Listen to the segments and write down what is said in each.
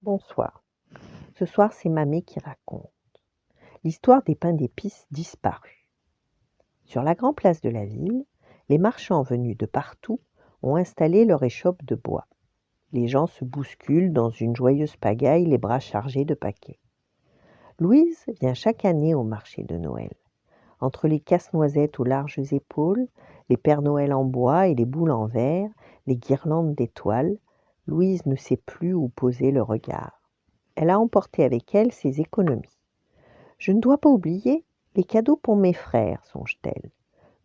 Bonsoir. Ce soir, c'est Mamé qui raconte l'histoire des pains d'épices disparus. Sur la grande place de la ville, les marchands venus de partout ont installé leur échoppe de bois. Les gens se bousculent dans une joyeuse pagaille, les bras chargés de paquets. Louise vient chaque année au marché de Noël. Entre les casse-noisettes aux larges épaules, les Pères Noël en bois et les boules en verre, les guirlandes d'étoiles, Louise ne sait plus où poser le regard. Elle a emporté avec elle ses économies. Je ne dois pas oublier les cadeaux pour mes frères, songe-t-elle.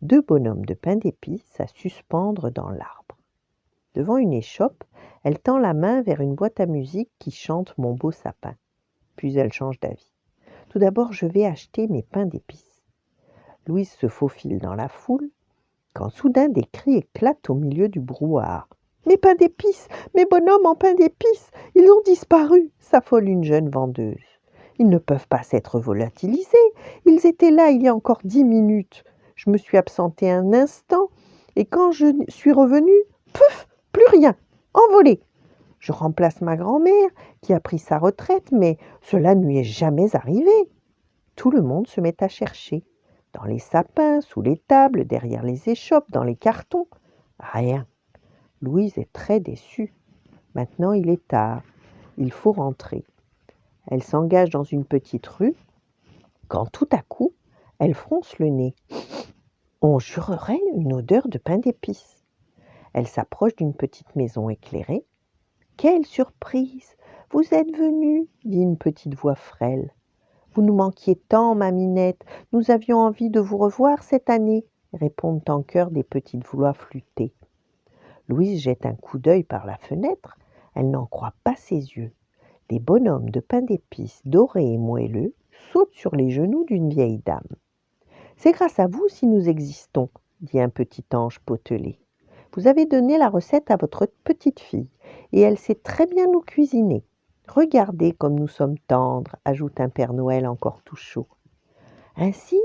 2 bonhommes de pain d'épices à suspendre dans l'arbre. Devant une échoppe, elle tend la main vers une boîte à musique qui chante Mon beau sapin. Puis elle change d'avis. Tout d'abord, je vais acheter mes pains d'épices. Louise se faufile dans la foule, quand soudain des cris éclatent au milieu du brouhaha. Mes pains d'épices, mes bonhommes en pain d'épices, ils ont disparu, s'affole une jeune vendeuse. Ils ne peuvent pas s'être volatilisés, ils étaient là il y a encore 10 minutes. Je me suis absentée un instant, et quand je suis revenue, pouf, plus rien, envolé. Je remplace ma grand-mère, qui a pris sa retraite, mais cela ne lui est jamais arrivé. Tout le monde se met à chercher, dans les sapins, sous les tables, derrière les échoppes, dans les cartons. Rien. Louise est très déçue. Maintenant, il est tard. Il faut rentrer. Elle s'engage dans une petite rue, quand tout à coup, elle fronce le nez. On jurerait une odeur de pain d'épices. Elle s'approche d'une petite maison éclairée. « Quelle surprise! Vous êtes venue, dit une petite voix frêle. Vous nous manquiez tant, ma Minette. Nous avions envie de vous revoir cette année, répondent en chœur des petites voix flûtées. Louise jette un coup d'œil par la fenêtre. Elle n'en croit pas ses yeux. Des bonhommes de pain d'épices dorés et moelleux sautent sur les genoux d'une vieille dame. « C'est grâce à vous si nous existons, dit un petit ange potelé. Vous avez donné la recette à votre petite fille, et elle sait très bien nous cuisiner. Regardez comme nous sommes tendres, ajoute un Père Noël encore tout chaud. Ainsi,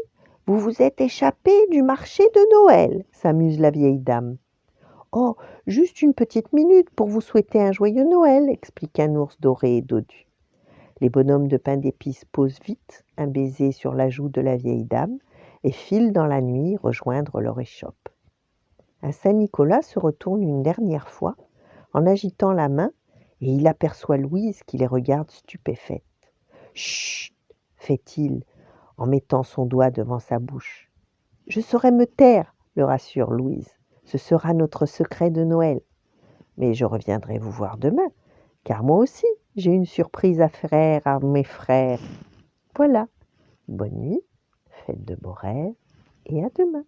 vous vous êtes échappé du marché de Noël, s'amuse la vieille dame. Oh, juste une petite minute pour vous souhaiter un joyeux Noël, explique un ours doré et dodu. Les bonhommes de pain d'épices posent vite un baiser sur la joue de la vieille dame et filent dans la nuit rejoindre leur échoppe. Un Saint-Nicolas se retourne une dernière fois en agitant la main et il aperçoit Louise qui les regarde stupéfaite. « Chut !» fait-il en mettant son doigt devant sa bouche. « Je saurai me taire, le rassure Louise. Ce sera notre secret de Noël. Mais je reviendrai vous voir demain, car moi aussi, j'ai une surprise à faire à mes frères. Voilà. Bonne nuit, faites de beaux rêves et à demain. »